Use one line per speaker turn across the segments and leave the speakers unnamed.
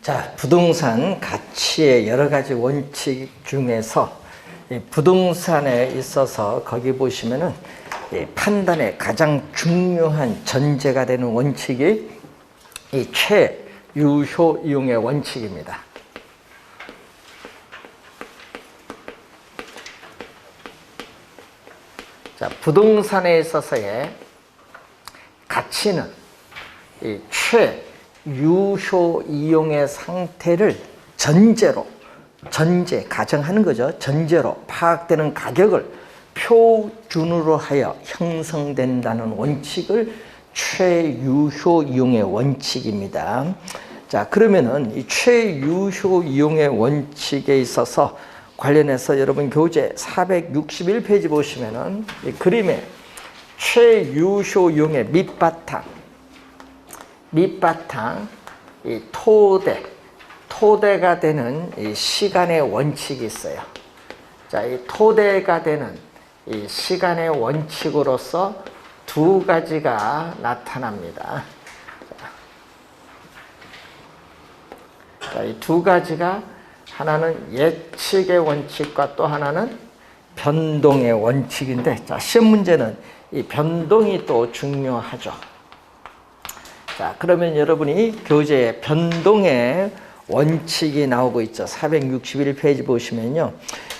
자, 부동산 가치의 여러 가지 원칙 중에서 이 부동산에 있어서 거기 보시면은 이 판단에 가장 중요한 전제가 되는 원칙이 이 최유효 이용의 원칙입니다. 자, 부동산에 있어서의 가치는 이 최유효 이용의 상태를 가정하는 거죠. 전제로 파악되는 가격을 표준으로 하여 형성된다는 원칙을 최유효 이용의 원칙입니다. 자, 그러면은 이 최유효 이용의 원칙에 있어서 관련해서 여러분 교재 461페이지 보시면은 이 그림에 최유효 이용의 밑바탕 이 토대가 되는 이 시간의 원칙이 있어요. 자, 이 토대가 되는 이 시간의 원칙으로서 두 가지가 나타납니다. 자, 이 두 가지가 하나는 예측의 원칙과 또 하나는 변동의 원칙인데, 자, 시험 문제는 이 변동이 또 중요하죠. 자, 그러면 여러분이 교재에 변동의 원칙이 나오고 있죠. 461페이지 보시면요.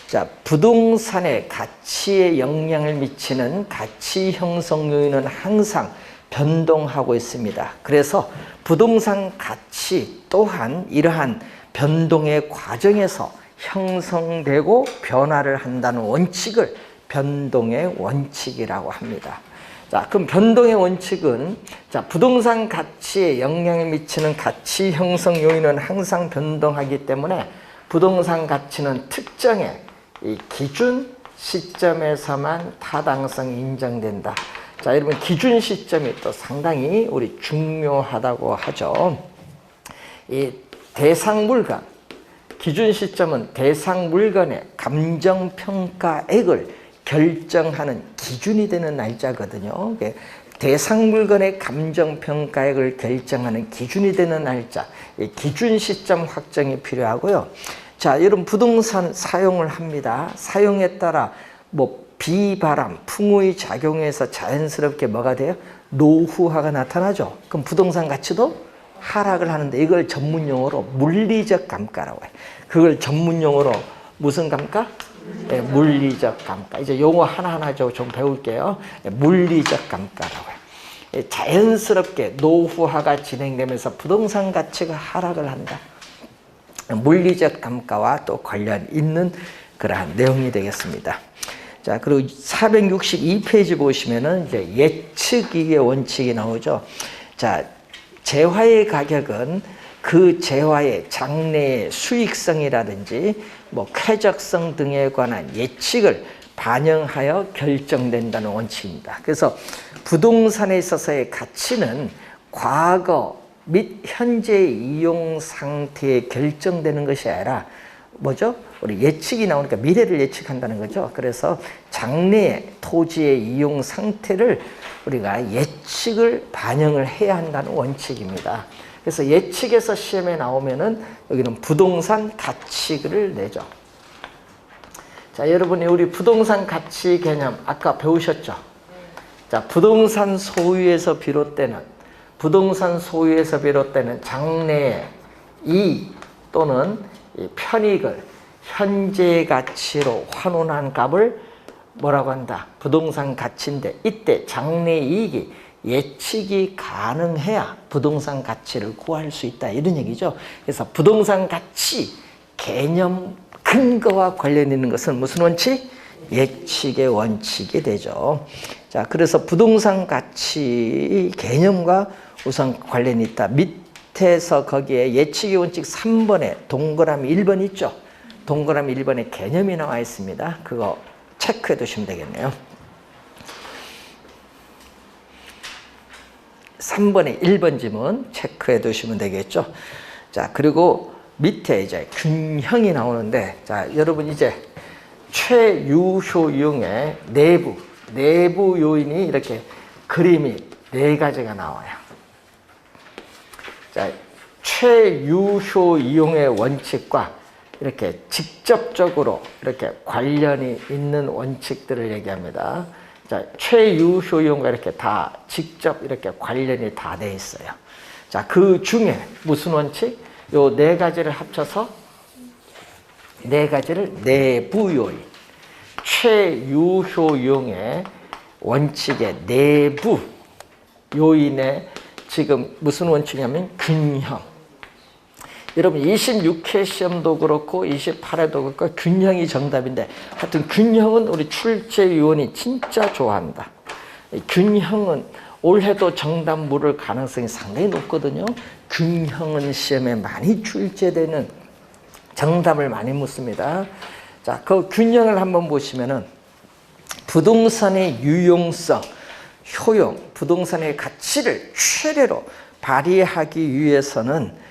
자, 부동산의 가치에 영향을 미치는 가치 형성 요인은 항상 변동하고 있습니다. 그래서 부동산 가치 또한 이러한 변동의 과정에서 형성되고 변화를 한다는 원칙을 변동의 원칙이라고 합니다. 자, 그럼 변동의 원칙은, 자, 부동산 가치에 영향을 미치는 가치 형성 요인은 항상 변동하기 때문에 부동산 가치는 특정의 이 기준 시점에서만 타당성이 인정된다. 자, 여러분 기준 시점이 또 상당히 우리 중요하다고 하죠. 이 대상 물건, 기준 시점은 대상 물건의 감정평가액을 결정하는 기준이 되는 날짜거든요. 대상 물건의 감정평가액을 결정하는 기준이 되는 날짜, 기준 시점 확정이 필요하고요. 자, 여러분 부동산 사용을 합니다. 사용에 따라 뭐 비바람, 풍의 작용에서 자연스럽게 뭐가 돼요? 노후화가 나타나죠. 그럼 부동산 가치도 하락을 하는데 이걸 전문용어로 물리적 감가라고 해요. 그걸 전문용어로 무슨 감가? 네, 물리적 감가. 이제 용어 하나하나 좀 배울게요. 네, 물리적 감가라고 해요. 자연스럽게 노후화가 진행되면서 부동산 가치가 하락을 한다. 물리적 감가와 또 관련 있는 그러한 내용이 되겠습니다. 자, 그리고 462페이지 보시면은 이제 예측이익의 원칙이 나오죠. 자, 재화의 가격은 그 재화의 장래의 수익성이라든지 뭐 쾌적성 등에 관한 예측을 반영하여 결정된다는 원칙입니다. 그래서 부동산에 있어서의 가치는 과거 및 현재 이용 상태에 결정되는 것이 아니라 뭐죠? 우리 예측이 나오니까 미래를 예측한다는 거죠. 그래서 장래의 토지의 이용 상태를 우리가 예측을 반영을 해야 한다는 원칙입니다. 그래서 예측에서 시험에 나오면은 여기는 부동산 가치를 내죠. 자, 여러분이 우리 부동산 가치 개념 아까 배우셨죠? 자, 부동산 소유에서 비롯되는 장래의 이익 또는 편익을 현재 가치로 환원한 값을 뭐라고 한다? 부동산 가치인데 이때 장래 이익이 예측이 가능해야 부동산 가치를 구할 수 있다, 이런 얘기죠. 그래서 부동산 가치 개념 근거와 관련 있는 것은 무슨 원칙? 예측의 원칙이 되죠. 자, 그래서 부동산 가치 개념과 우선 관련이 있다. 밑에서 거기에 예측의 원칙 3번에 동그라미 1번 있죠. 동그라미 1번에 개념이 나와 있습니다. 그거 체크해 두시면 되겠네요. 3번에 1번 지문 체크해 두시면 되겠죠. 자, 그리고 밑에 이제 균형이 나오는데, 자, 여러분 이제 최유효 이용의 내부 요인이 이렇게 그림이 4가지가 나와요. 자, 최유효 이용의 원칙과 이렇게 직접적으로 이렇게 관련이 있는 원칙들을 얘기합니다. 자, 최유효 이용과 이렇게 다 직접 이렇게 관련이 다 돼 있어요. 자, 그 중에 무슨 원칙? 요 네 가지를 합쳐서 네 가지를 내부요인, 최유효 이용의 원칙의 내부 요인에 지금 무슨 원칙이냐면 균형. 여러분 26회 시험도 그렇고 28회도 그렇고 균형이 정답인데 하여튼 균형은 우리 출제위원이 진짜 좋아한다. 균형은 올해도 정답 물을 가능성이 상당히 높거든요. 균형은 시험에 많이 출제되는 정답을 많이 묻습니다. 자, 그 균형을 한번 보시면은 부동산의 유용성, 효용, 부동산의 가치를 최대로 발휘하기 위해서는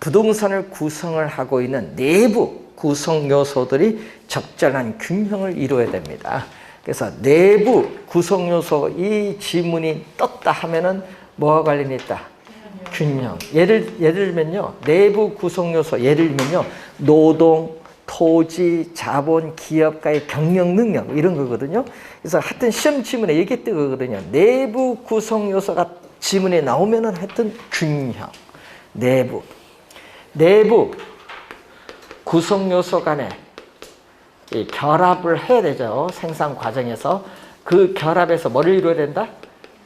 부동산을 구성을 하고 있는 내부 구성 요소들이 적절한 균형을 이루어야 됩니다. 그래서 내부 구성 요소 이 지문이 떴다 하면은 뭐와 관련이 있다? 균형. 예를 들면요, 내부 구성 요소 예를 들면요, 노동, 토지, 자본, 기업가의 경영 능력 이런 거거든요. 그래서 하여튼 시험 지문에 이게 뜨거든요. 내부 구성 요소가 지문에 나오면은 하여튼 균형. 내부 구성 요소 간에 이 결합을 해야 되죠. 생산 과정에서 그 결합에서 뭐를 이루어야 된다?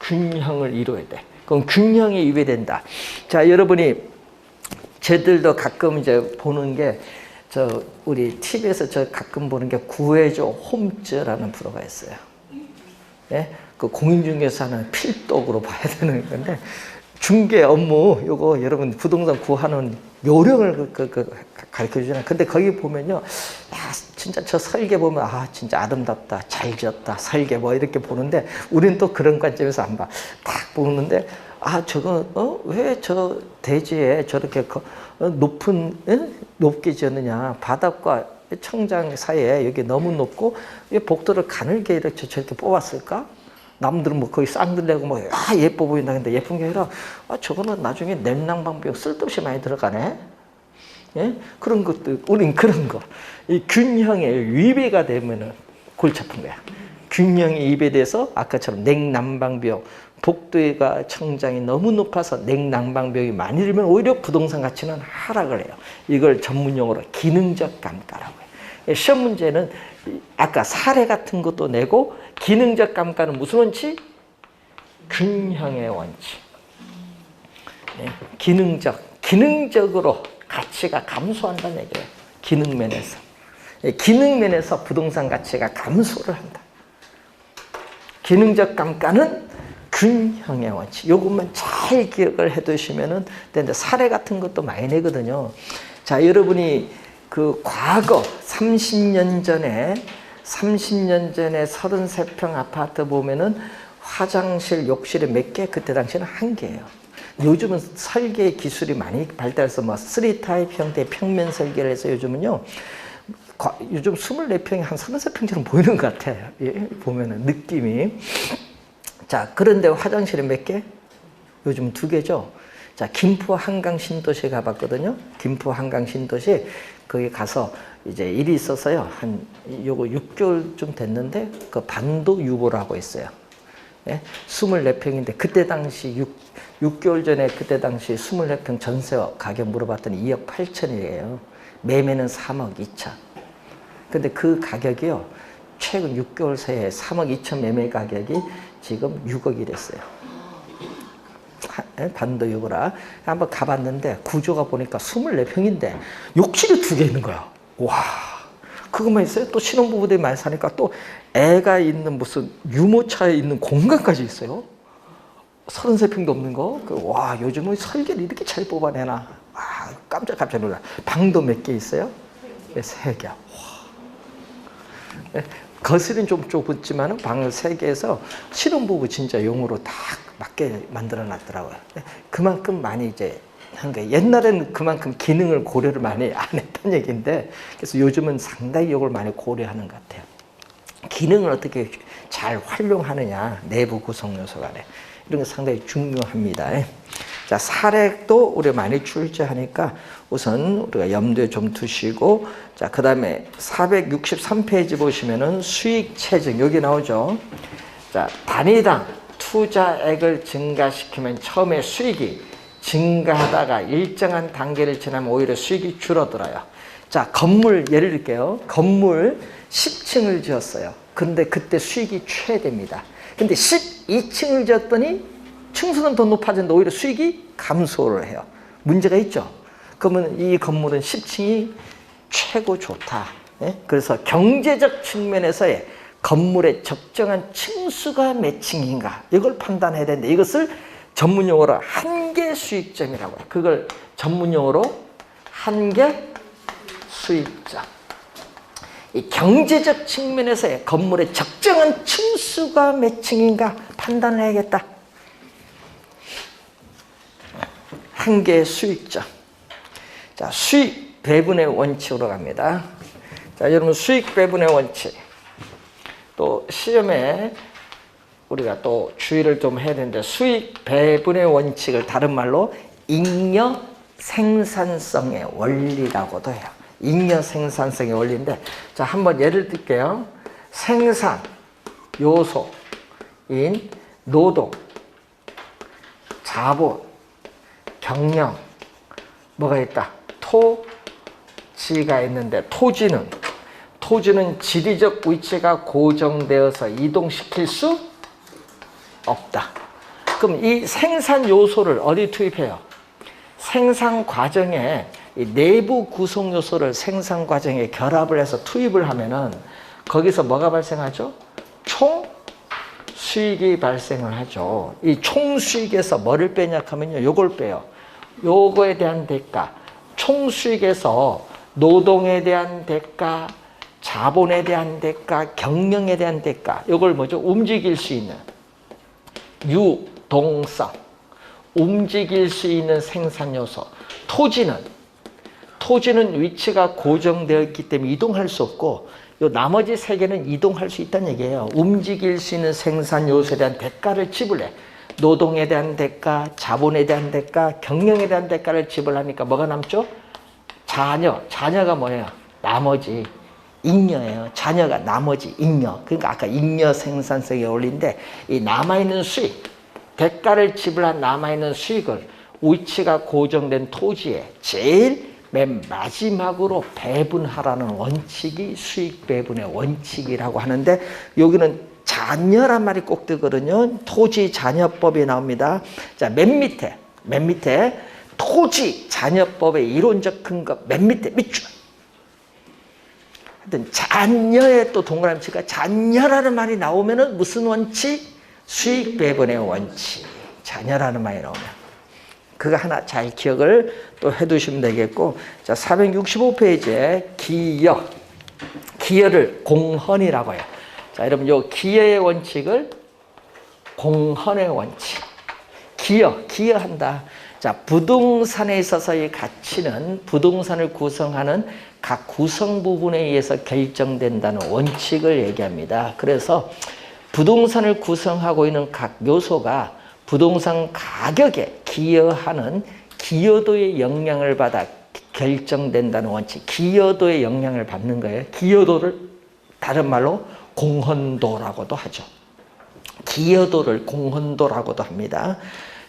균형을 이루어야 돼. 그럼 균형이 이루어진다. 자, 여러분이 저들도 가끔 이제 보는 게 우리 TV에서 저 가끔 보는 게 구해줘 홈즈라는 프로가 있어요. 예? 그 공인중개사 하는 필독으로 봐야 되는 건데 중개 업무 요거 여러분 부동산 구하는 요령을 가르쳐 주잖아요. 근데 거기 보면요, 야, 진짜 저 설계 보면 아 진짜 아름답다, 잘 지었다, 설계 뭐 이렇게 보는데 우리는 또 그런 관점에서 안 봐. 딱 보는데 아 저거 왜 저 대지에 저렇게 높게 지었느냐, 바닥과 청장 사이에 여기 너무 높고 왜 복도를 가늘게 이렇게 저렇게 뽑았을까? 남들은 뭐 거기 쌍들내고 뭐 예뻐 보인다 근데 예쁜 게 아니라 저거는 나중에 냉난방비용 쓸데없이 많이 들어가네. 예? 그런 것도 우린 그런 거. 이 균형에 위배가 되면은 골치 아픈 거야. 균형이 위배돼서 아까처럼 냉난방비용, 복도가 청장이 너무 높아서 냉난방비용이 많이 들면 오히려 부동산 가치는 하락을 해요. 이걸 전문용어로 기능적 감가라고 해요. 시험 문제는 아까 사례 같은 것도 내고 기능적 감가는 무슨 원칙? 균형의 원칙. 네, 기능적으로 가치가 감소한다는 얘기예요. 기능면에서. 네, 기능면에서 부동산 가치가 감소를 한다. 기능적 감가는 균형의 원칙. 이것만 잘 기억을 해 두시면은 되는데 사례 같은 것도 많이 내거든요. 자, 여러분이 그 과거 30년 전에 33평 아파트 보면은 화장실, 욕실이 몇 개? 그때 당시에는 한 개예요. 요즘은 설계 기술이 많이 발달해서 뭐 3타입 형태의 평면 설계를 해서 요즘은요, 요즘 24평이 한 33평처럼 보이는 것 같아요. 예, 보면은 느낌이. 자, 그런데 화장실이 몇 개? 요즘 2개죠. 자, 김포 한강 신도시에 가봤거든요. 김포 한강 신도시 거기 가서 이제 일이 있어서요. 요거 6개월쯤 됐는데 그 반도 유보라고 있어요. 예? 24평인데 그때 당시 6개월 전에 그때 당시 24평 전세 가격 물어봤더니 2억 8천이에요. 매매는 3억 2천. 근데 그 가격이요, 최근 6개월 새에 3억 2천 매매 가격이 지금 6억이 됐어요. 반도 유보라. 한번 가봤는데 구조가 보니까 24평인데 욕실이 2개 있는 거야. 와, 그것만 있어요? 또 신혼부부들이 많이 사니까 또 애가 있는 무슨 유모차에 있는 공간까지 있어요. 33평도 없는 거. 와, 요즘은 설계를 이렇게 잘 뽑아내나. 와, 깜짝 놀라. 방도 몇 개 있어요? 3개. 와. 거실은 좀 좁지만 방을 3개에서 신혼부부 진짜 용으로 딱 맞게 만들어 놨더라고요. 그만큼 많이 이제 한 거예요. 옛날에는 그만큼 기능을 고려를 많이 안 했던 얘기인데, 그래서 요즘은 상당히 이걸 많이 고려하는 것 같아요. 기능을 어떻게 잘 활용하느냐, 내부 구성 요소 간에. 이런 게 상당히 중요합니다. 자, 사례도 우리 많이 출제하니까 우선 우리가 염두에 좀 두시고, 자, 그 다음에 463페이지 보시면은 수익 체증, 여기 나오죠. 자, 단위당 투자액을 증가시키면 처음에 수익이 증가하다가 일정한 단계를 지나면 오히려 수익이 줄어들어요. 자, 건물 예를 들게요. 건물 10층을 지었어요. 근데 그때 수익이 최대입니다. 근데 12층을 지었더니 층수는 더 높아졌는데 오히려 수익이 감소를 해요. 문제가 있죠. 그러면 이 건물은 10층이 최고 좋다. 예? 그래서 경제적 측면에서의 건물의 적정한 층수가 몇 층인가 이걸 판단해야 되는데, 이것을 전문용어로 한계 수익점이라고 해요. 그걸 전문용어로 한계 수익점. 이 경제적 측면에서의 건물의 적정한 층수가 몇 층인가 판단을 해야겠다. 한계 수익점. 자, 수익 배분의 원칙으로 갑니다. 자, 여러분 수익 배분의 원칙. 또 시험에 우리가 또 주의를 좀 해야 되는데, 수익 배분의 원칙을 다른 말로 잉여 생산성의 원리라고도 해요. 잉여 생산성의 원리인데, 자, 한번 예를 들게요. 생산 요소인 노동, 자본, 경영, 뭐가 있다? 토지가 있는데, 토지는 지리적 위치가 고정되어서 이동시킬 수 없다. 그럼 이 생산 요소를 어디 투입해요? 생산 과정에 이 내부 구성 요소를 생산 과정에 결합을 해서 투입을 하면은 거기서 뭐가 발생하죠? 총 수익이 발생을 하죠. 이 총 수익에서 뭐를 빼냐 하면요, 요걸 빼요. 요거에 대한 대가, 총 수익에서 노동에 대한 대가, 자본에 대한 대가, 경영에 대한 대가, 이걸 뭐죠? 움직일 수 있는 유동성, 움직일 수 있는 생산 요소. 토지는 위치가 고정되어 있기 때문에 이동할 수 없고, 요 나머지 세 개는 이동할 수 있다는 얘기예요. 움직일 수 있는 생산 요소에 대한 대가를 지불해. 노동에 대한 대가, 자본에 대한 대가, 경영에 대한 대가를 지불하니까 뭐가 남죠? 자녀가 뭐예요? 나머지 잉여예요. 자녀가 나머지 잉여. 그러니까 아까 잉여 생산성의 원리인데, 이 남아있는 수익, 대가를 지불한 남아있는 수익을 위치가 고정된 토지에 제일 맨 마지막으로 배분하라는 원칙이 수익 배분의 원칙이라고 하는데, 여기는 잔여란 말이 꼭 뜨거든요. 토지 잔여법이 나옵니다. 자, 맨 밑에 토지 잔여법의 이론적 근거 맨 밑에 밑줄. 하여튼 잔여의 또 동그라미치가 잔여라는 말이 나오면은 무슨 원칙? 수익 배분의 원칙. 잔여라는 말이 나오면 그거 하나 잘 기억을 또 해두시면 되겠고, 자, 465페이지에 기여를 공헌이라고 해요. 자, 여러분 요 기여의 원칙을 공헌의 원칙. 기여한다. 자, 부동산에 있어서의 가치는 부동산을 구성하는 각 구성 부분에 의해서 결정된다는 원칙을 얘기합니다. 그래서 부동산을 구성하고 있는 각 요소가 부동산 가격에 기여하는 기여도의 영향을 받아 결정된다는 원칙. 기여도의 영향을 받는 거예요. 기여도를 다른 말로 공헌도라고도 하죠. 기여도를 공헌도라고도 합니다.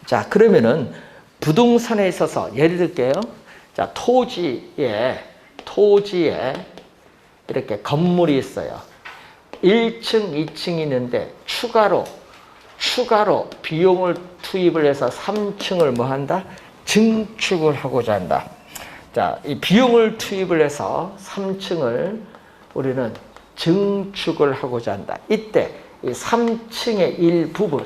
자, 그러면은 부동산에 있어서 예를 들게요. 자, 토지에 이렇게 건물이 있어요. 1층, 2층이 있는데 추가로 비용을 투입을 해서 3층을 뭐 한다? 증축을 하고자 한다. 자, 이 비용을 투입을 해서 3층을 우리는 증축을 하고자 한다. 이때 이 3층의 일부분이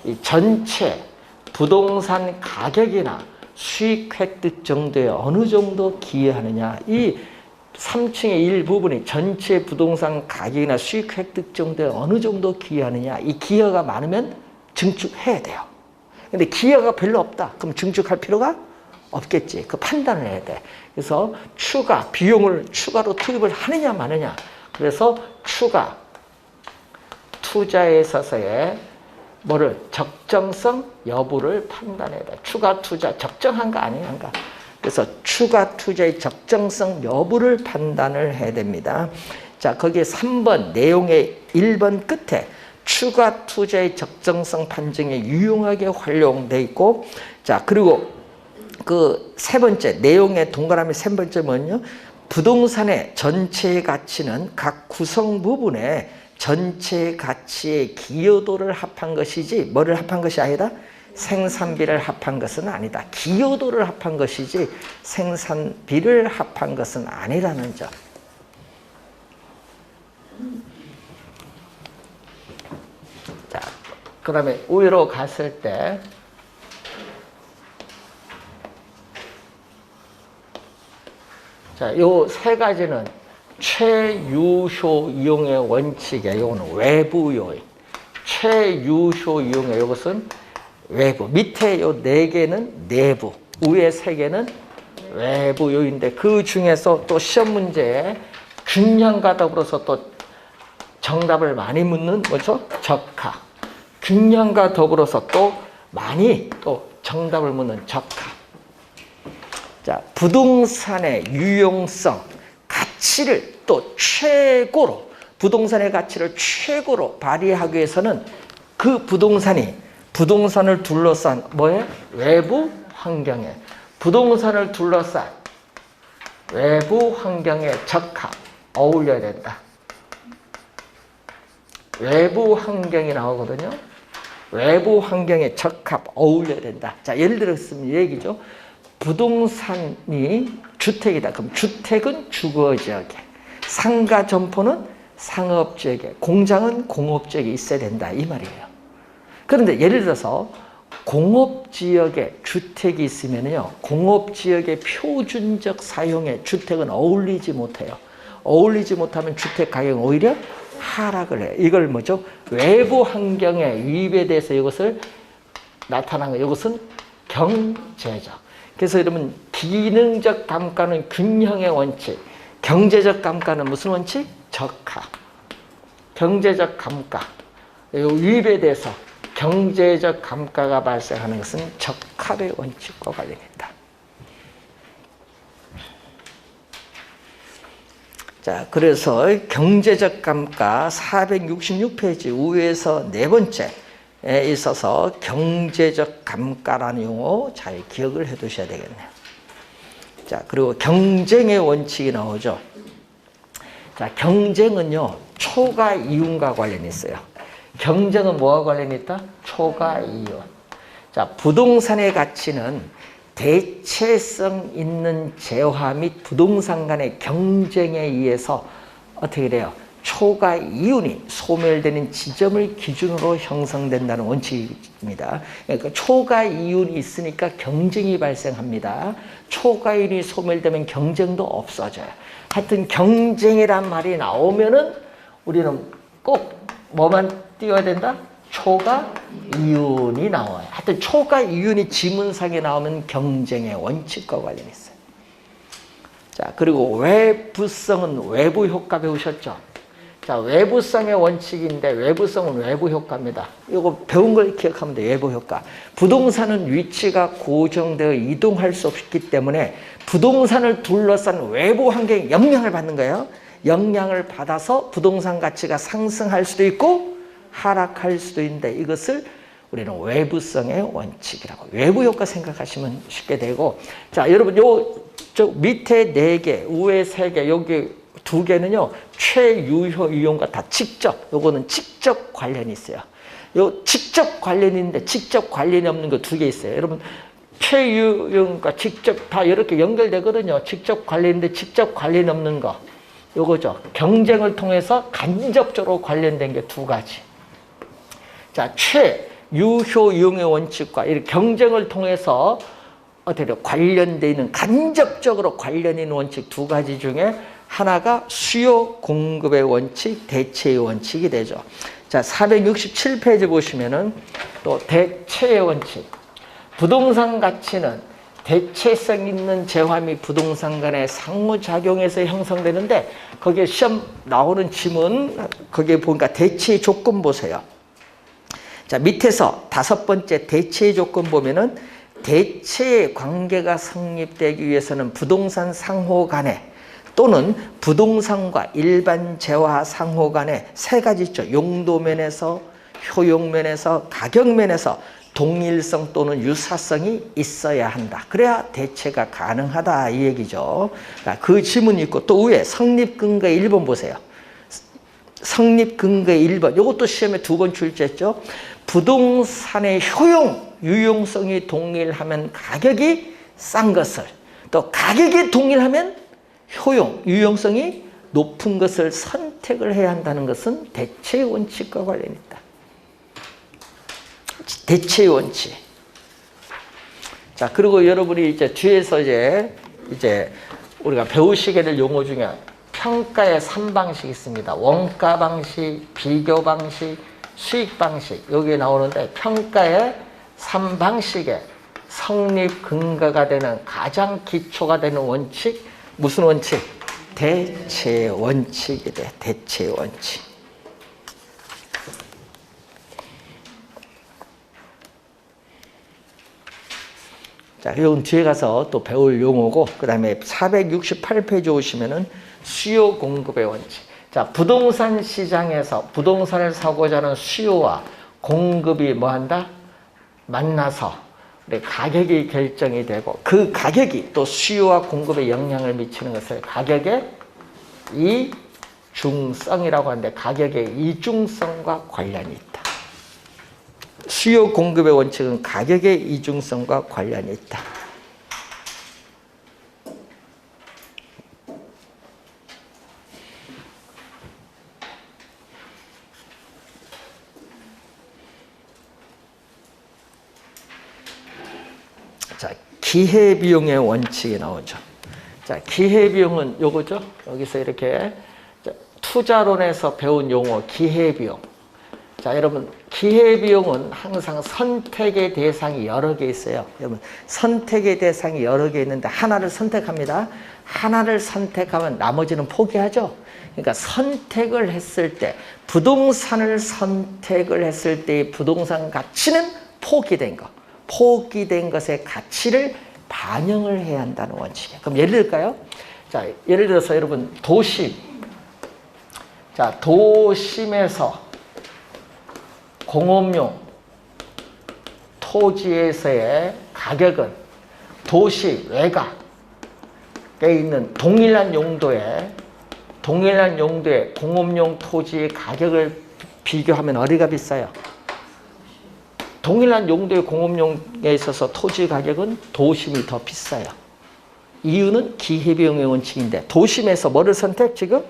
이 전체 부동산 가격이나 수익 획득 정도에 어느 정도 기여하느냐. 이 3층의 일부분이 전체 부동산 가격이나 수익 획득 정도에 어느 정도 기여하느냐. 이 기여가 많으면 증축해야 돼요. 근데 기여가 별로 없다. 그럼 증축할 필요가 없겠지. 그 판단을 해야 돼. 그래서 비용을 추가로 투입을 하느냐 마느냐. 그래서 투자에 있어서의 뭐를 적정성 여부를 판단해야 돼. 추가 투자 적정한가 아닌가. 그래서 추가 투자의 적정성 여부를 판단을 해야 됩니다. 자, 거기에 3번 내용의 1번 끝에 추가 투자의 적정성 판정에 유용하게 활용되어 있고, 자, 그리고 그 세 번째 내용의 동그라미 세 번째 뭐냐? 부동산의 전체 가치는 각 구성 부분의 전체 가치의 기여도를 합한 것이지 뭐를 합한 것이 아니다? 생산비를 합한 것은 아니다. 기여도를 합한 것이지 생산비를 합한 것은 아니라는 점. 자, 그 다음에 위로 갔을 때 자, 요 세 가지는 최유효 이용의 원칙이에요. 요거는 외부 요인. 최유효 이용의 요것은 외부. 밑에 요 네 개는 내부. 위에 세 개는 외부 요인인데 그 중에서 또 시험 문제에 균형과 더불어서 또 정답을 많이 묻는 뭐죠? 적화. 균형과 더불어서 또 많이 또 정답을 묻는 적화. 자, 부동산의 유용성, 가치를 또 최고로, 부동산의 가치를 최고로 발휘하기 위해서는 그 부동산을 둘러싼 뭐에? 외부 환경에, 부동산을 둘러싼 외부 환경에 적합, 어울려야 된다. 외부 환경이 나오거든요. 외부 환경에 적합, 어울려야 된다. 자, 예를 들었으면 이 얘기죠. 부동산이 주택이다. 그럼 주택은 주거지역에, 상가 점포는 상업지역에, 공장은 공업지역에 있어야 된다. 이 말이에요. 그런데 예를 들어서 공업지역에 주택이 있으면요, 공업지역의 표준적 사용에 주택은 어울리지 못해요. 어울리지 못하면 주택 가격은 오히려 하락을 해요. 이걸 뭐죠? 외부 환경의 유입에 대해서 이것을 나타난 거예요. 이것은 경제적. 그래서 여러분, 기능적 감가는 균형의 원칙, 경제적 감가는 무슨 원칙? 적화. 경제적 감가, 유입에 대해서 경제적 감가가 발생하는 것은 적합의 원칙과 관련있다. 자, 그래서 경제적 감가 466페이지 우에서 네 번째 에 있어서 경제적 감가라는 용어 잘 기억을 해 두셔야 되겠네요. 자, 그리고 경쟁의 원칙이 나오죠. 자, 경쟁은요, 초과 이윤과 관련이 있어요. 경쟁은 뭐와 관련이 있다? 초과 이윤. 자, 부동산의 가치는 대체성 있는 재화 및 부동산 간의 경쟁에 의해서 어떻게 돼요? 초과 이윤이 소멸되는 지점을 기준으로 형성된다는 원칙입니다. 그러니까 초과 이윤이 있으니까 경쟁이 발생합니다. 초과 이윤이 소멸되면 경쟁도 없어져요. 하여튼 경쟁이란 말이 나오면은 우리는 꼭 뭐만 띄워야 된다? 초과 이윤이 나와요. 하여튼 초과 이윤이 지문상에 나오면 경쟁의 원칙과 관련이 있어요. 자, 그리고 외부성은 외부 효과 배우셨죠? 자, 외부성의 원칙인데 외부성은 외부 효과입니다. 이거 배운 걸 기억하면 돼요. 외부 효과. 부동산은 위치가 고정되어 이동할 수 없기 때문에 부동산을 둘러싼 외부 환경에 영향을 받는 거예요. 영향을 받아서 부동산 가치가 상승할 수도 있고 하락할 수도 있는데 이것을 우리는 외부성의 원칙이라고, 외부 효과 생각하시면 쉽게 되고, 자, 여러분 저 밑에 4개, 위에 3개, 여기 2개는요, 최유효 이용과 다 직접, 요거는 직접 관련이 있어요. 요 직접 관련인데 직접 관련이 없는 거 2개 있어요. 여러분, 최유효과 직접 다 이렇게 연결되거든요. 직접 관련인데 직접 관련이 없는 거. 요거죠. 경쟁을 통해서 간접적으로 관련된 게 2가지. 자, 최유효 이용의 원칙과 이렇게 경쟁을 통해서 어떻게 관련되어 있는, 간접적으로 관련 있는 원칙 2가지 중에 하나가 수요 공급의 원칙, 대체의 원칙이 되죠. 자, 467페이지 보시면은 또 대체의 원칙. 부동산 가치는 대체성 있는 재화 및 부동산 간의 상호작용에서 형성되는데, 거기에 시험 나오는 지문, 거기에 보니까 대체의 조건 보세요. 자, 밑에서 5번째 대체의 조건 보면은 대체의 관계가 성립되기 위해서는 부동산 상호 간에 또는 부동산과 일반 재화 상호 간에 3가지 있죠. 용도면에서, 효용면에서, 가격면에서 동일성 또는 유사성이 있어야 한다. 그래야 대체가 가능하다 이 얘기죠. 그 지문이 있고 또 위에 성립근거의 1번 보세요. 성립근거의 1번. 이것도 시험에 2번 출제했죠. 부동산의 효용, 유용성이 동일하면 가격이 싼 것을, 또 가격이 동일하면 효용, 유용성이 높은 것을 선택을 해야 한다는 것은 대체의 원칙과 관련이 있다. 대체의 원칙. 자, 그리고 여러분이 이제 뒤에서 이제 우리가 배우시게 될 용어 중에 평가의 3방식이 있습니다. 원가 방식, 비교 방식, 수익 방식. 여기에 나오는데 평가의 3방식의 성립 근거가 되는 가장 기초가 되는 원칙, 무슨 원칙? 대체의 원칙이 돼. 대체의 원칙. 자, 이건 뒤에 가서 또 배울 용어고, 그 다음에 468페이지 오시면은 수요 공급의 원칙. 자, 부동산 시장에서 부동산을 사고자 하는 수요와 공급이 뭐한다? 만나서 가격이 결정이 되고, 그 가격이 또 수요와 공급에 영향을 미치는 것을 가격의 이중성이라고 하는데, 가격의 이중성과 관련이 있다. 수요 공급의 원칙은 가격의 이중성과 관련이 있다. 자, 기회비용의 원칙이 나오죠. 자, 기회비용은 요거죠. 여기서 이렇게 투자론에서 배운 용어 기회비용. 자, 여러분, 기회비용은 항상 선택의 대상이 여러 개 있어요. 여러분, 선택의 대상이 여러 개 있는데 하나를 선택합니다. 하나를 선택하면 나머지는 포기하죠. 그러니까 선택을 했을 때, 부동산을 선택을 했을 때의 부동산 가치는 포기된 거. 포기된 것의 가치를 반영을 해야 한다는 원칙이에요. 그럼 예를 들까요? 자, 예를 들어서 여러분, 도심. 자, 도심에서 공업용 토지에서의 가격은 도시 외곽에 있는 동일한 용도의 공업용 토지의 가격을 비교하면 어디가 비싸요? 동일한 용도의 공업용에 있어서 토지 가격은 도심이 더 비싸요. 이유는 기회비용의 원칙인데, 도심에서 뭐를 선택? 지금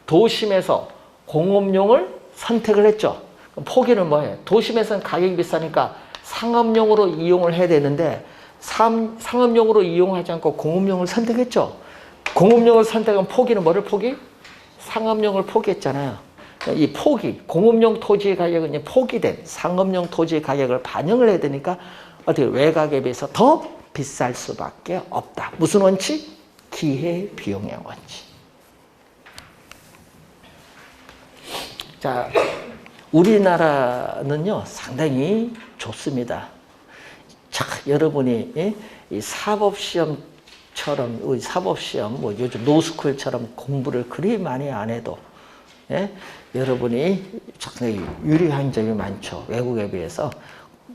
도심에서 공업용을 선택을 했죠. 포기는 뭐예요? 도심에서는 가격이 비싸니까 상업용으로 이용을 해야 되는데 상업용으로 이용하지 않고 공업용을 선택했죠. 공업용을 선택한 포기는 뭐를 포기? 상업용을 포기했잖아요. 이 포기, 공업용 토지의 가격은 이제 포기된 상업용 토지의 가격을 반영을 해야 되니까 어떻게 외곽에 비해서 더 비쌀 수밖에 없다. 무슨 원칙? 기회비용의 원칙. 자, 우리나라는요 상당히 좋습니다. 자, 여러분이 이 사법시험처럼, 우리 사법시험 뭐 요즘 노스쿨처럼 공부를 그리 많이 안 해도 여러분이 상당히 유리한 점이 많죠. 외국에 비해서.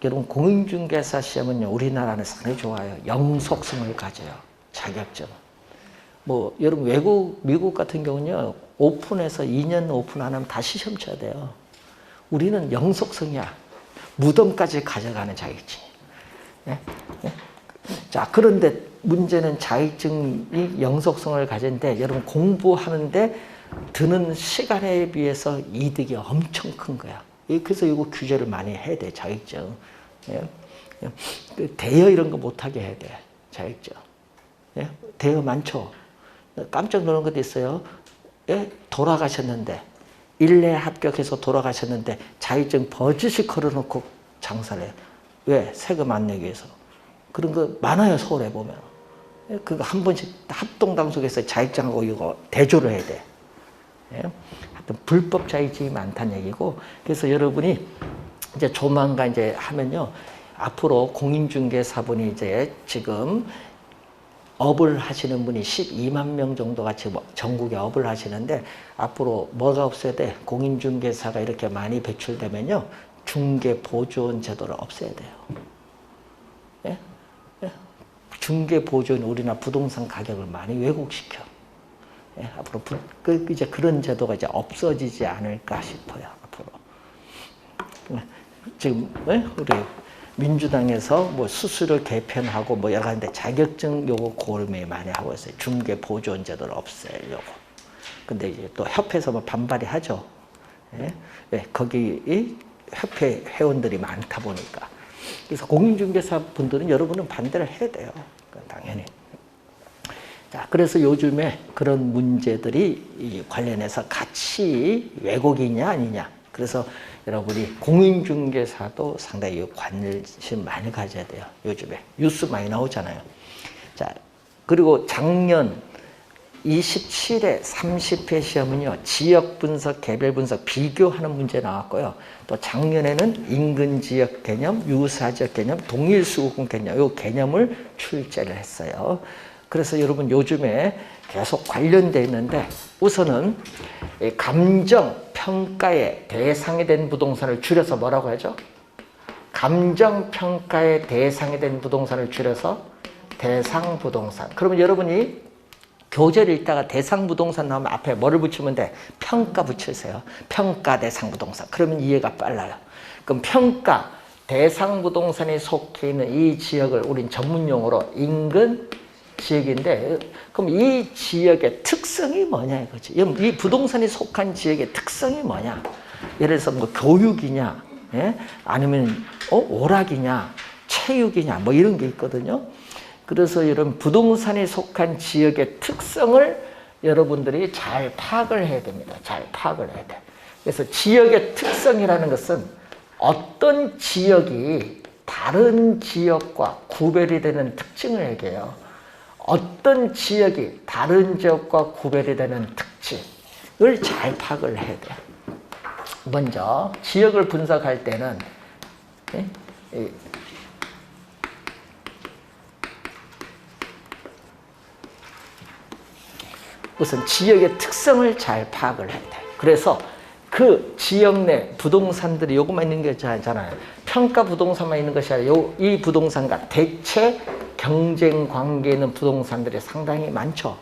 여러분, 공인중개사 시험은요 우리나라는 상당히 좋아요. 영속성을 가져요. 자격증은. 뭐 여러분, 미국 같은 경우는요 오픈해서 2년 오픈 안 하면 다시 시험 쳐야 돼요. 우리는 영속성이야. 무덤까지 가져가는 자격증. 자, 그런데 문제는 자격증이 영속성을 가진데, 여러분 공부하는데 드는 시간에 비해서 이득이 엄청 큰 거야. 그래서 이거 규제를 많이 해야 돼, 자격증. 대여 이런 거 못하게 해야 돼, 자격증. 대여 많죠. 깜짝 놀란 것도 있어요. 돌아가셨는데, 1회 합격해서 돌아가셨는데 자격증 버젓이 걸어놓고 장사를 해요. 왜? 세금 안 내기 위해서. 그런 거 많아요, 서울에 보면. 그거 한 번씩 합동당속에서 자격증하고 이거 대조를 해야 돼. 하여튼 불법 자격증이 많다는 얘기고, 그래서 여러분이 이제 조만간 이제 하면요. 앞으로 공인중개사분이 이제 지금 업을 하시는 분이 12만 명 정도가 지금 전국에 업을 하시는데 앞으로 뭐가 없어야 돼? 공인중개사가 이렇게 많이 배출되면요. 중개보조원 제도를 없애야 돼요. 예? 예? 중개보조원 우리나라 부동산 가격을 많이 왜곡시켜. 예? 앞으로 이제 그런 제도가 이제 없어지지 않을까 싶어요. 앞으로. 지금 우리 민주당에서 뭐 수수료 개편하고 뭐 여러 가지인데 자격증 요거 고민을 많이 하고 있어요. 중개 보조원 제도를 없애려고. 근데 이제 또 협회에서 뭐 반발이 하죠. 예? 예, 거기 협회 회원들이 많다 보니까. 그래서 공인중개사 분들은 여러분은 반대를 해야 돼요. 당연히. 자, 그래서 요즘에 그런 문제들이 관련해서 같이 왜곡이냐 아니냐. 그래서 여러분이 공인중개사도 상당히 관심 많이 가져야 돼요. 요즘에 뉴스 많이 나오잖아요. 자, 그리고 작년 27회 30회 시험은요. 지역 분석, 개별 분석 비교하는 문제 나왔고요. 또 작년에는 인근 지역 개념, 유사 지역 개념, 동일 수급권 개념 요 개념을 출제를 했어요. 그래서 여러분 요즘에 계속 관련되어 있는데 우선은 감정 평가의 대상이 된 부동산을 줄여서 뭐라고 하죠? 감정 평가의 대상이 된 부동산을 줄여서 대상 부동산. 그러면 여러분이 교재를 읽다가 대상 부동산 나오면 앞에 뭐를 붙이면 돼? 평가 붙이세요. 평가 대상 부동산. 그러면 이해가 빨라요. 그럼 평가 대상 부동산에 속해 있는 이 지역을 우린 전문 용어로 인근 지역인데 그럼 이 지역의 특성이 뭐냐 이거지. 이 부동산이 속한 지역의 특성이 뭐냐. 예를 들어서 뭐 교육이냐, 예? 아니면 오락이냐, 체육이냐 뭐 이런 게 있거든요. 그래서 이런 부동산이 속한 지역의 특성을 여러분들이 잘 파악을 해야 됩니다. 잘 파악을 해야 돼. 그래서 지역의 특성이라는 것은 어떤 지역이 다른 지역과 구별이 되는 특징을 얘기해요. 어떤 지역이 다른 지역과 구별이 되는 특징을 잘 파악을 해야 돼요. 먼저 지역을 분석할 때는 우선 지역의 특성을 잘 파악을 해야 돼요. 그래서 그 지역 내 부동산들이 요것만 있는 게 아니잖아요. 평가 부동산만 있는 것이 아니라 이 부동산과 대체 경쟁 관계에 있는 부동산들이 상당히 많죠.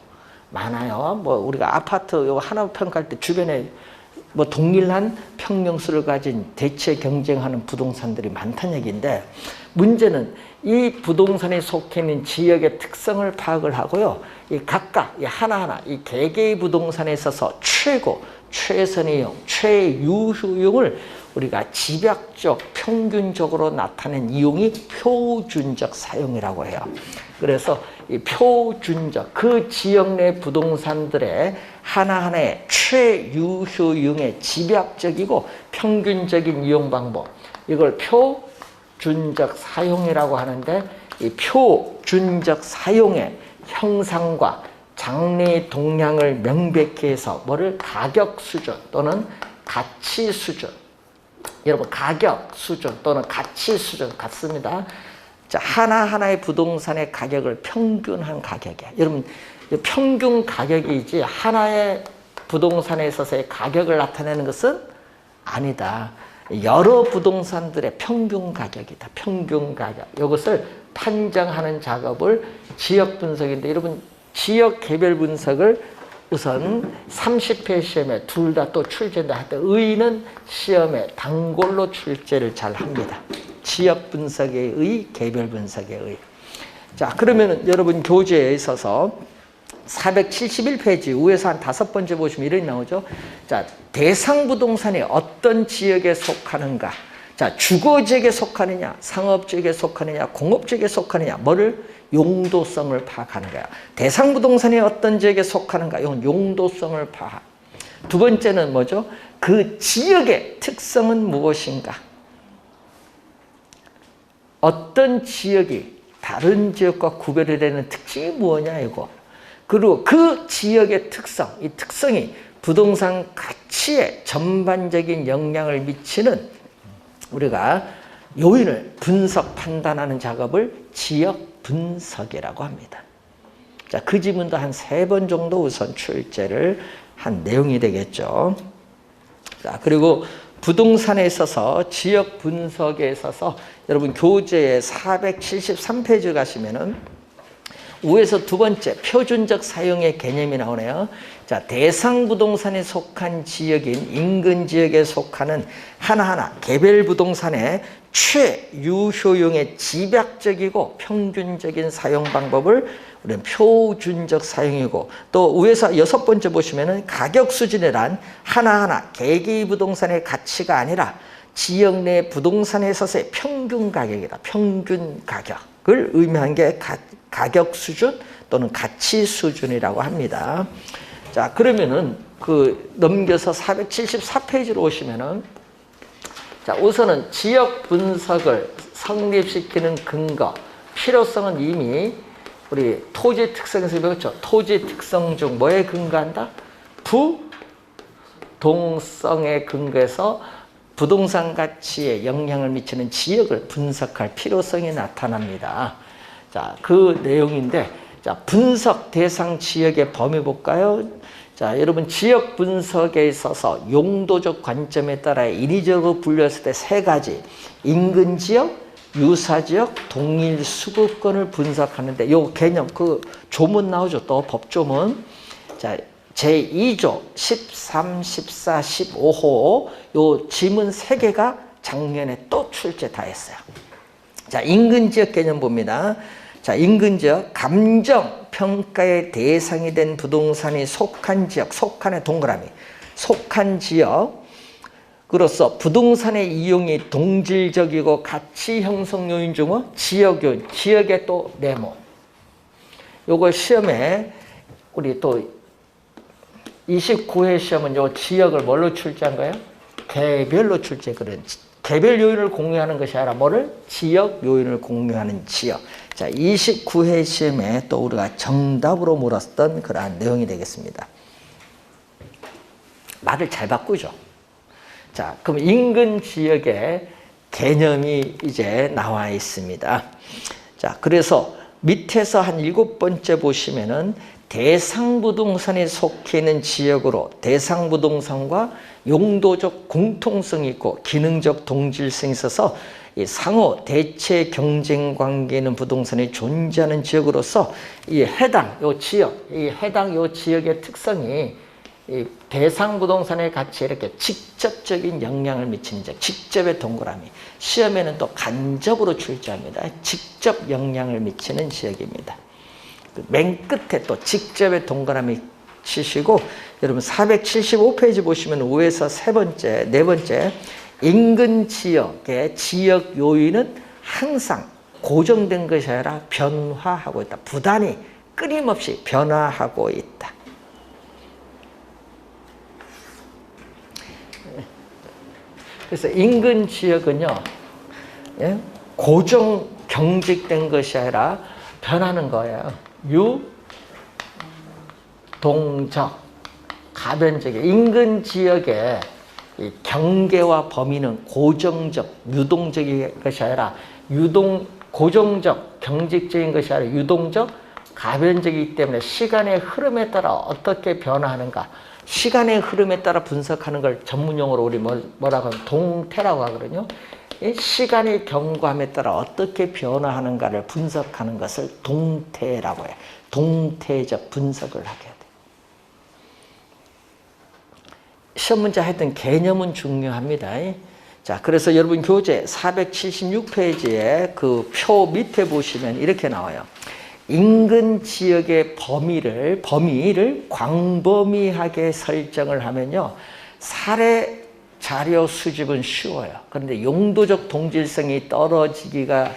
많아요. 뭐 우리가 아파트 요 하나 평가할 때 주변에 뭐 동일한 평형수를 가진 대체 경쟁하는 부동산들이 많다는 얘기인데 문제는 이 부동산에 속해 있는 지역의 특성을 파악을 하고요. 이 각각 이 하나하나 이 개개의 부동산에 있어서 최고, 최선의 이용, 최유효용을 우리가 집약적, 평균적으로 나타낸 이용이 표준적 사용이라고 해요. 그래서 이 표준적, 그 지역 내 부동산들의 하나하나의 최유효용의 집약적이고 평균적인 이용 방법, 이걸 표준적 사용이라고 하는데 이 표준적 사용의 형상과 장래 동향을 명백히 해서 뭐를 가격 수준 또는 가치 수준, 여러분 가격 수준 또는 가치 수준 같습니다. 자, 하나하나의 부동산의 가격을 평균한 가격이야. 여러분 평균 가격이지 하나의 부동산에 있어서의 가격을 나타내는 것은 아니다. 여러 부동산들의 평균 가격이다. 평균 가격. 이것을 판정하는 작업을 지역 분석인데 여러분 지역 개별 분석을 우선 30회 시험에 둘 다 또 출제한다 할 때 의의는 시험에 단골로 출제를 잘 합니다. 지역 분석의 의, 개별 분석의 의. 자, 그러면 여러분 교재에 있어서 471페이지 위에서 한 5번째 보시면 이런 나오죠. 자, 대상 부동산이 어떤 지역에 속하는가? 자, 주거지역에 속하느냐, 상업지역에 속하느냐, 공업지역에 속하느냐, 뭐를 용도성을 파악하는 거야. 대상 부동산이 어떤 지역에 속하는가? 이건 용도성을 파악. 두 번째는 뭐죠? 그 지역의 특성은 무엇인가? 어떤 지역이 다른 지역과 구별이 되는 특징이 뭐냐 이거. 그리고 그 지역의 특성, 이 특성이 부동산 가치에 전반적인 영향을 미치는 우리가 요인을 분석 판단하는 작업을 지역 분석이라고 합니다. 자, 그 지문도 한 3번 정도 우선 출제를 한 내용이 되겠죠. 자, 그리고 부동산에 있어서 지역 분석에 있어서 여러분 교재에 473페이지 가시면은 우에서 두 번째 표준적 사용의 개념이 나오네요. 자, 대상 부동산에 속한 지역인 인근 지역에 속하는 하나하나 개별 부동산의 최유효용의 집약적이고 평균적인 사용 방법을 우리는 표준적 사용이고, 또 위에서 6번째 보시면은 가격 수준이란 하나하나 개개의 부동산의 가치가 아니라 지역 내 부동산에 있어서의 평균 가격이다. 평균 가격을 의미한 게 가격 수준 또는 가치 수준이라고 합니다. 자, 그러면은 넘겨서 474페이지로 오시면은, 자, 우선은 지역 분석을 성립시키는 근거, 필요성은 이미 우리 토지 특성에서 배웠죠. 토지 특성 중 뭐에 근거한다? 부동성에 근거해서 부동산 가치에 영향을 미치는 지역을 분석할 필요성이 나타납니다. 자, 그 내용인데, 자, 분석 대상 지역의 범위 볼까요? 자, 여러분 지역 분석에 있어서 용도적 관점에 따라 인위적으로 분류했을 때 3가지, 인근 지역, 유사 지역, 동일 수급권을 분석하는데, 요 개념 조문 나오죠. 또 법조문. 자, 제2조 13, 14, 15호 요 지문 3개가 작년에 또 출제 다 했어요. 자, 인근 지역 개념 봅니다. 자, 인근 지역, 감정 평가의 대상이 된 부동산이 속한 지역, 속한의 동그라미, 속한 지역으로서 부동산의 이용이 동질적이고 가치 형성 요인 중 지역 요인, 지역의 또 네모. 요거 시험에 우리 또 29회 시험은 요 지역을 뭘로 출제한 거예요? 개별로 출제. 그런 개별 요인을 공유하는 것이 아니라 뭐를? 지역 요인을 공유하는 지역. 자, 29회 시험에 또 우리가 정답으로 물었던 그러한 내용이 되겠습니다. 말을 잘 바꾸죠. 자, 그럼 인근 지역의 개념이 이제 나와 있습니다. 자, 그래서 밑에서 한 7번째 보시면은 대상 부동산에 속해 있는 지역으로 대상 부동산과 용도적 공통성이 있고 기능적 동질성이 있어서 이 상호 대체 경쟁 관계에 있는 부동산이 존재하는 지역으로서 이 해당 요 지역의 특성이 이 대상 부동산의 가치에 이렇게 직접적인 영향을 미치는 지역, 직접의 동그라미. 시험에는 또 간접으로 출제합니다. 직접 영향을 미치는 지역입니다. 맨 끝에 또 직접의 동그라미 치시고, 여러분 475페이지 보시면 5에서 4번째 인근 지역의 지역 요인은 항상 고정된 것이 아니라 변화하고 있다. 부단히 끊임없이 변화하고 있다. 그래서 인근 지역은요, 고정 경직된 것이 아니라 변하는 거예요. 유동적, 가변적인 인근 지역의 이 경계와 범위는 고정적, 유동적인 것이 아니라 고정적, 경직적인 것이 아니라 유동적, 가변적이기 때문에 시간의 흐름에 따라 어떻게 변화하는가, 시간의 흐름에 따라 분석하는 걸 전문용어로 우리 뭐라고 하면 동태라고 하거든요. 시간의 경과함에 따라 어떻게 변화하는가를 분석하는 것을 동태라고 해요. 동태적 분석을 하게 돼요. 시험 문제 하여튼 개념은 중요합니다. 자, 그래서 여러분 교재 476페이지에 그 표 밑에 보시면 이렇게 나와요. 인근 지역의 범위를 광범위하게 설정을 하면요, 사례 자료 수집은 쉬워요. 그런데 용도적 동질성이 떨어지기가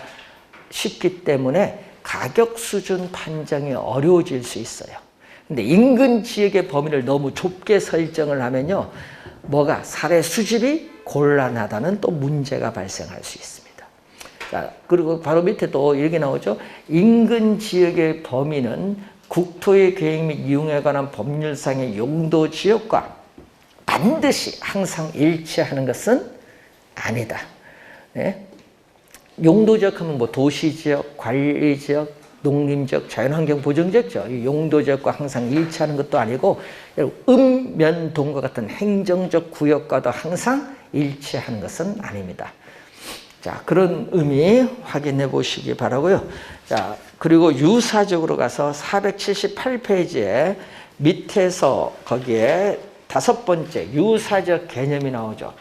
쉽기 때문에 가격 수준 판정이 어려워질 수 있어요. 근데 인근 지역의 범위를 너무 좁게 설정을 하면요, 사례 수집이 곤란하다는 또 문제가 발생할 수 있습니다. 자, 그리고 바로 밑에 또 이렇게 나오죠. 인근 지역의 범위는 국토의 계획 및 이용에 관한 법률상의 용도 지역과 반드시 항상 일치하는 것은 아니다. 예? 용도적 하면 뭐 도시지역, 관리지역, 농림지역, 자연환경 보전지역죠. 이 용도지역과 항상 일치하는 것도 아니고 읍면동과 같은 행정적 구역과도 항상 일치하는 것은 아닙니다. 자, 그런 의미 확인해 보시기 바라고요. 자, 그리고 유사적으로 가서 478페이지에 밑에서 거기에 5번째 유사적 개념이 나오죠.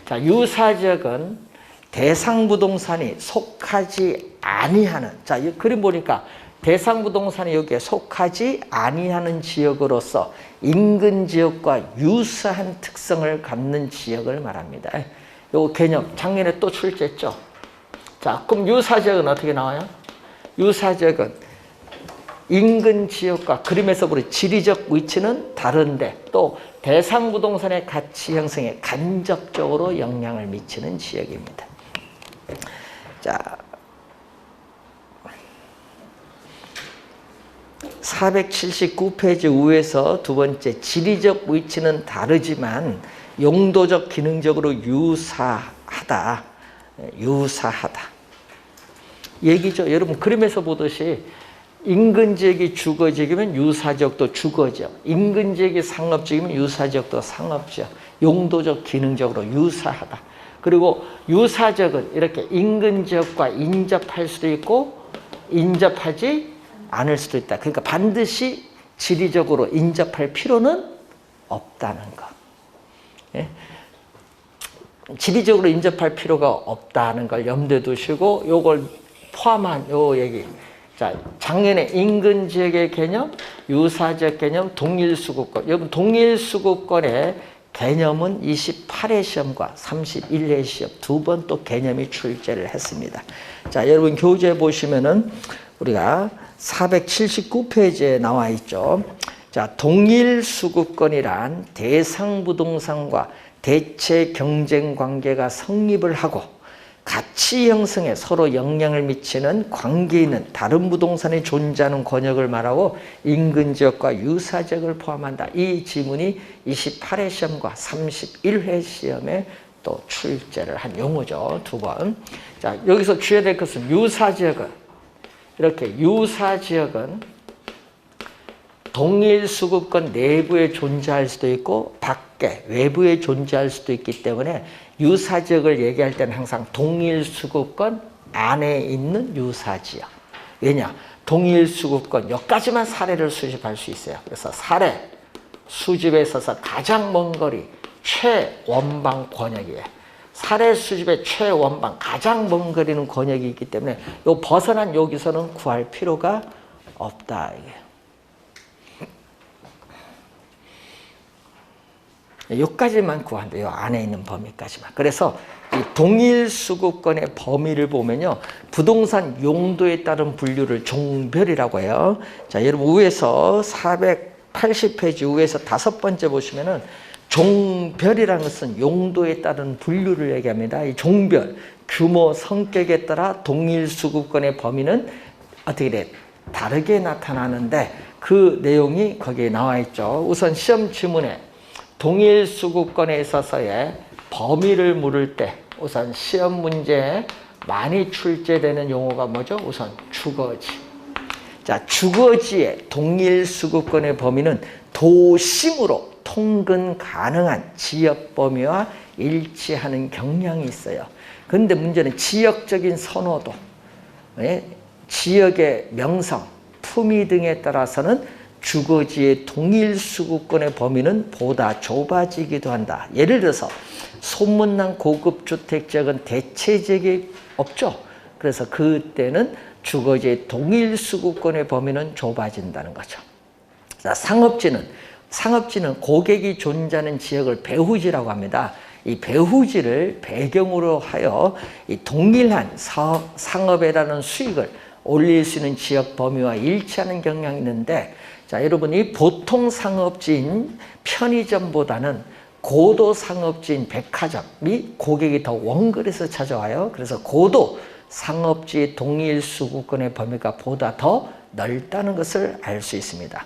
자, 유사적은 대상 부동산이 속하지 아니하는, 자, 이 그림 보니까 대상 부동산이 여기에 속하지 아니하는 지역으로서 인근 지역과 유사한 특성을 갖는 지역을 말합니다. 요 개념 작년에 또 출제했죠. 자, 그럼 유사지역은 어떻게 나와요? 유사지역은 인근 지역과 그림에서 보는 지리적 위치는 다른데 또 대상 부동산의 가치 형성에 간접적으로 영향을 미치는 지역입니다. 자, 479페이지 우에서 두 번째 지리적 위치는 다르지만 용도적 기능적으로 유사하다. 유사하다. 얘기죠. 여러분 그림에서 보듯이 인근 지역이 주거지역이면 유사지역도 주거지역, 인근 지역이 상업지역이면 유사지역도 상업지역, 용도적 기능적으로 유사하다. 그리고 유사지역은 이렇게 인근 지역과 인접할 수도 있고 인접하지 않을 수도 있다. 그러니까 반드시 지리적으로 인접할 필요는 없다는 거. 예? 지리적으로 인접할 필요가 없다는 걸 염두에 두시고 요걸 포함한 요 얘기. 자, 작년에 인근 지역의 개념, 유사지역 개념, 동일수급권. 여러분 동일수급권의 개념은 28회 시험과 31회 시험 두 번 또 개념이 출제를 했습니다. 자, 여러분 교재 보시면은 우리가 479페이지에 나와 있죠. 자, 동일수급권이란 대상 부동산과 대체 경쟁 관계가 성립을 하고 가치 형성에 서로 영향을 미치는 관계 있는 다른 부동산이 존재하는 권역을 말하고 인근 지역과 유사 지역을 포함한다. 이 지문이 28회 시험과 31회 시험에 또 출제를 한 용어죠. 두 번. 자, 여기서 주의해야 될 것은 유사 지역은 이렇게 유사 지역은 동일 수급권 내부에 존재할 수도 있고 밖에 외부에 존재할 수도 있기 때문에 유사지역을 얘기할 때는 항상 동일 수급권 안에 있는 유사지역. 왜냐? 동일 수급권 여기까지만 사례를 수집할 수 있어요. 그래서 사례 수집에 있어서 가장 먼 거리 최원방 권역이에요. 사례 수집의 최원방 가장 먼 거리는 권역이 있기 때문에 요 벗어난 여기서는 구할 필요가 없다. 여기까지만 구한다. 요 안에 있는 범위까지만. 그래서 이 동일 수급권의 범위를 보면요. 부동산 용도에 따른 분류를 종별이라고 해요. 자, 여러분 위에서 480페이지 위에서 5번째 보시면은 종별이라는 것은 용도에 따른 분류를 얘기합니다. 이 종별, 규모, 성격에 따라 동일 수급권의 범위는 어떻게 돼? 다르게 나타나는데 그 내용이 거기에 나와 있죠. 우선 시험 지문에 동일 수급권에 있어서의 범위를 물을 때 우선 시험 문제에 많이 출제되는 용어가 뭐죠? 우선 주거지. 자, 주거지의 동일 수급권의 범위는 도심으로 통근 가능한 지역 범위와 일치하는 경향이 있어요. 그런데 문제는 지역적인 선호도, 지역의 명성, 품위 등에 따라서는 주거지의 동일 수급권의 범위는 보다 좁아지기도 한다. 예를 들어서 소문난 고급 주택지역은 대체지역이 없죠. 그래서 그때는 주거지의 동일 수급권의 범위는 좁아진다는 거죠. 자, 상업지는 고객이 존재하는 지역을 배후지라고 합니다. 이 배후지를 배경으로 하여 이 동일한 상업에라는 수익을 올릴 수 있는 지역 범위와 일치하는 경향이 있는데, 자, 여러분이 보통 상업지인 편의점보다는 고도 상업지인 백화점이 고객이 더 원거리에서 찾아와요. 그래서 고도 상업지의 동일 수급권의 범위가 보다 더 넓다는 것을 알 수 있습니다.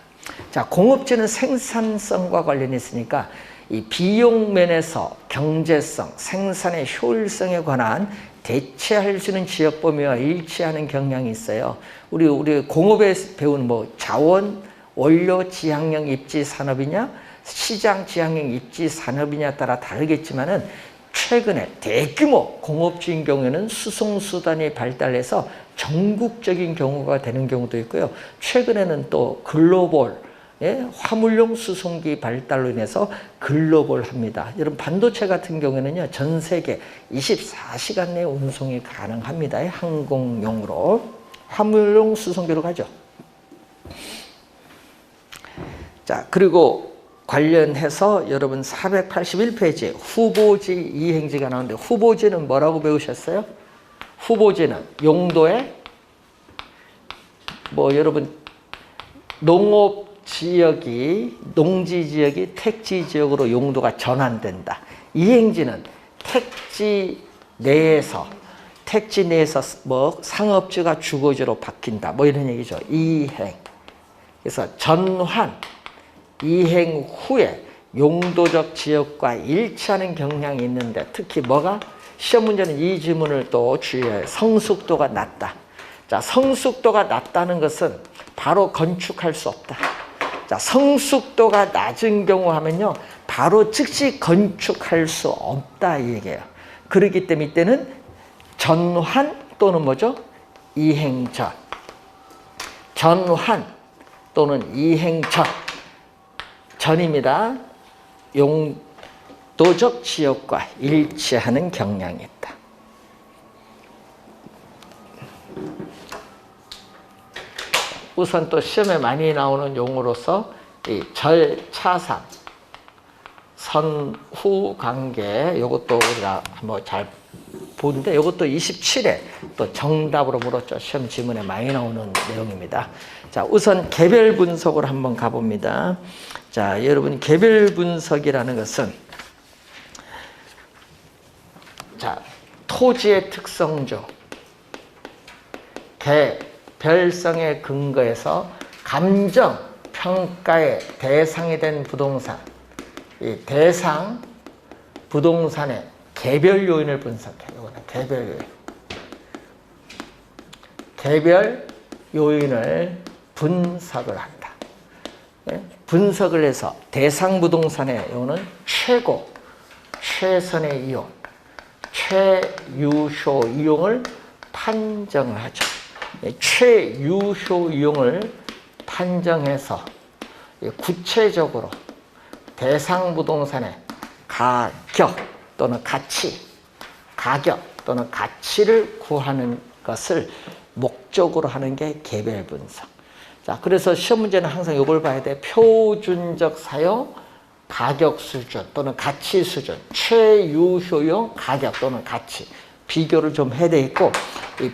자, 공업지는 생산성과 관련이 있으니까 이 비용 면에서 경제성, 생산의 효율성에 관한 대체할 수 있는 지역 범위와 일치하는 경향이 있어요. 우리 공업에 배우는 뭐 자원, 원료, 지향형 입지 산업이냐, 시장 지향형 입지 산업이냐 따라 다르겠지만은 최근에 대규모 공업지인 경우에는 수송수단이 발달해서 전국적인 경우가 되는 경우도 있고요. 최근에는 또 글로벌, 화물용 수송기 발달로 인해서 글로벌합니다. 여러분 반도체 같은 경우에는요, 전 세계 24시간 내 운송이 가능합니다. 항공용으로. 화물용 수송기로 가죠. 자, 그리고 관련해서 여러분 481페이지 후보지 이행지가 나오는데, 후보지는 뭐라고 배우셨어요? 후보지는 용도에 뭐 여러분 농업 지역이, 농지 지역이 택지 지역으로 용도가 전환된다. 이행지는 택지 내에서 뭐 상업지가 주거지로 바뀐다. 뭐 이런 얘기죠. 이행. 그래서 전환, 이행 후에 용도적 지역과 일치하는 경향이 있는데, 특히 뭐가? 시험 문제는 이 지문을 또 주의해요. 성숙도가 낮다. 자, 성숙도가 낮다는 것은 바로 건축할 수 없다. 자, 성숙도가 낮은 경우 하면요, 바로 즉시 건축할 수 없다 이 얘기예요. 그렇기 때문에 이때는 전환 또는 뭐죠? 이행전. 전환 또는 이행전. 전입니다. 용도적 지역과 일치하는 경향이 있다. 우선 또 시험에 많이 나오는 용어로서 이 절차상, 선후 관계, 이것도 우리가 한번 잘 보는데, 이것도 27회 또 정답으로 물었죠. 시험 지문에 많이 나오는 내용입니다. 자, 우선 개별 분석으로 한번 가봅니다. 자, 여러분 개별 분석이라는 것은, 자, 토지의 특성 중 개별성에 근거해서 감정 평가의 대상이 된 부동산, 이 대상 부동산의 개별 요인을 분석해요. 이거는 개별 요인. 개별 요인을 분석을 한다. 분석을 해서 대상 부동산의 요는 최고, 최선의 이용, 최유효 이용을 판정을 하죠. 최유효 이용을 판정해서 구체적으로 대상 부동산의 가격 또는 가치, 가격 또는 가치를 구하는 것을 목적으로 하는 게 개별 분석. 자, 그래서 시험 문제는 항상 이걸 봐야 돼. 표준적 사용, 가격 수준 또는 가치 수준, 최유효용 가격 또는 가치, 비교를 좀 해야 되겠고, 이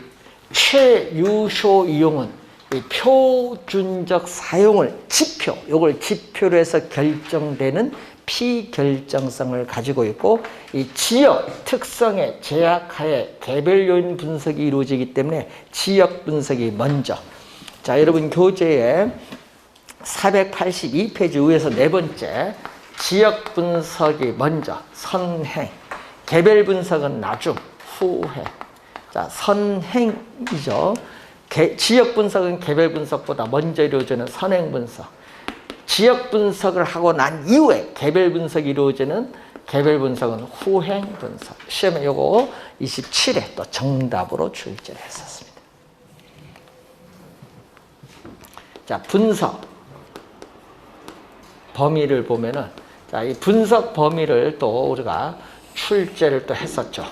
최유효 이용은 이 표준적 사용을 지표, 이걸 지표로 해서 결정되는 피결정성을 가지고 있고, 이 지역 특성의 제약하에 개별 요인 분석이 이루어지기 때문에 지역 분석이 먼저. 자, 여러분 교재에 482페이지 위에서 네 번째, 지역 분석이 먼저, 선행, 개별 분석은 나중, 후행. 자, 선행이죠. 지역 분석은 개별 분석보다 먼저 이루어지는 선행 분석. 지역 분석을 하고 난 이후에 개별 분석이 이루어지는 개별 분석은 후행 분석. 시험에 요거 27회 또 정답으로 출제를 했었습니다. 자, 분석 범위를 보면은, 자, 이 분석 범위를 또 우리가 출제를 또 했었죠.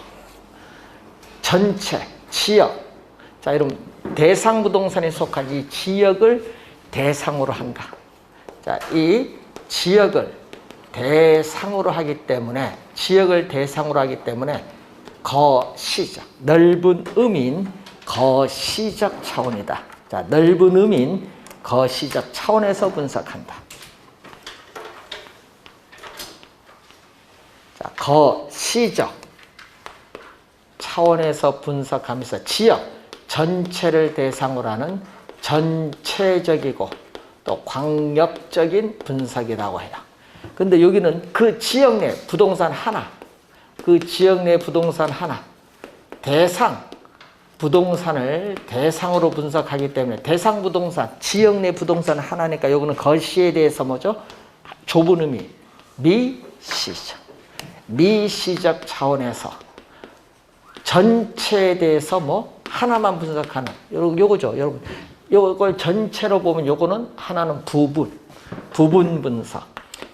전체, 지역. 자, 여러분, 대상 부동산에 속한 이 지역을 대상으로 한다. 자, 이 지역을 대상으로 하기 때문에, 거시적, 넓은 의미인 거시적 차원이다. 자, 넓은 의미인 거시적 차원에서 분석한다. 자, 거시적 차원에서 분석하면서 지역 전체를 대상으로 하는 전체적이고 또 광역적인 분석이라고 해요. 근데 여기는 그 지역 내 부동산 하나, 대상, 부동산을 대상으로 분석하기 때문에 대상 부동산, 지역 내 부동산 하나니까 요거는 거시에 대해서 뭐죠? 좁은 의미, 미시적. 미시적 차원에서 전체에 대해서 뭐 하나만 분석하는 요거죠. 여러분, 요걸 전체로 보면 요거는 하나는 부분 분석.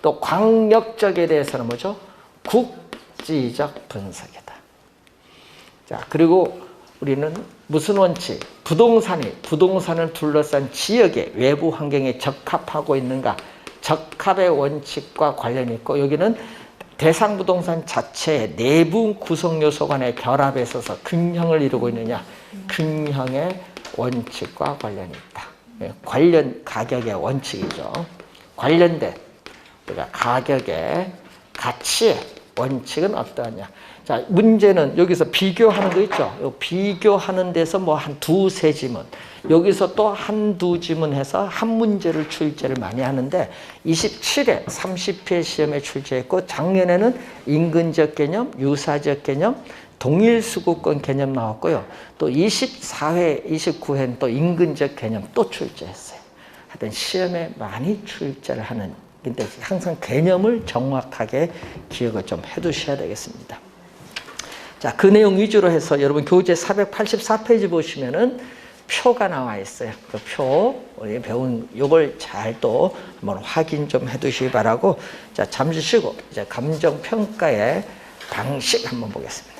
또 광역적에 대해서는 뭐죠? 국지적 분석이다. 자, 그리고 우리는 무슨 원칙? 부동산을 둘러싼 지역의 외부 환경에 적합하고 있는가? 적합의 원칙과 관련이 있고, 여기는 대상 부동산 자체의 내부 구성 요소 간의 결합에 있어서 근형을 이루고 있느냐? 근형의 원칙과 관련이 있다. 관련 가격의 원칙이죠. 관련된 우리가 가격의 가치의 원칙은 어떠하냐? 자, 문제는 여기서 비교하는 거 있죠. 비교하는 데서 뭐 한 두세 지문, 여기서 또 한두 지문 해서 한 문제를 출제를 많이 하는데 27회, 30회 시험에 출제했고, 작년에는 인근지역 개념, 유사지역 개념, 동일수급권 개념 나왔고요. 또 24회, 29회는 또 인근지역 개념 또 출제했어요. 하여튼 시험에 많이 출제를 하는, 근데 항상 개념을 정확하게 기억을 좀 해두셔야 되겠습니다. 자, 그 내용 위주로 해서 여러분 교재 484페이지 보시면은 표가 나와 있어요. 그 표, 우리 배운 요걸 잘 또 한번 확인 좀 해두시기 바라고, 자, 잠시 쉬고 이제 감정평가의 방식 한번 보겠습니다.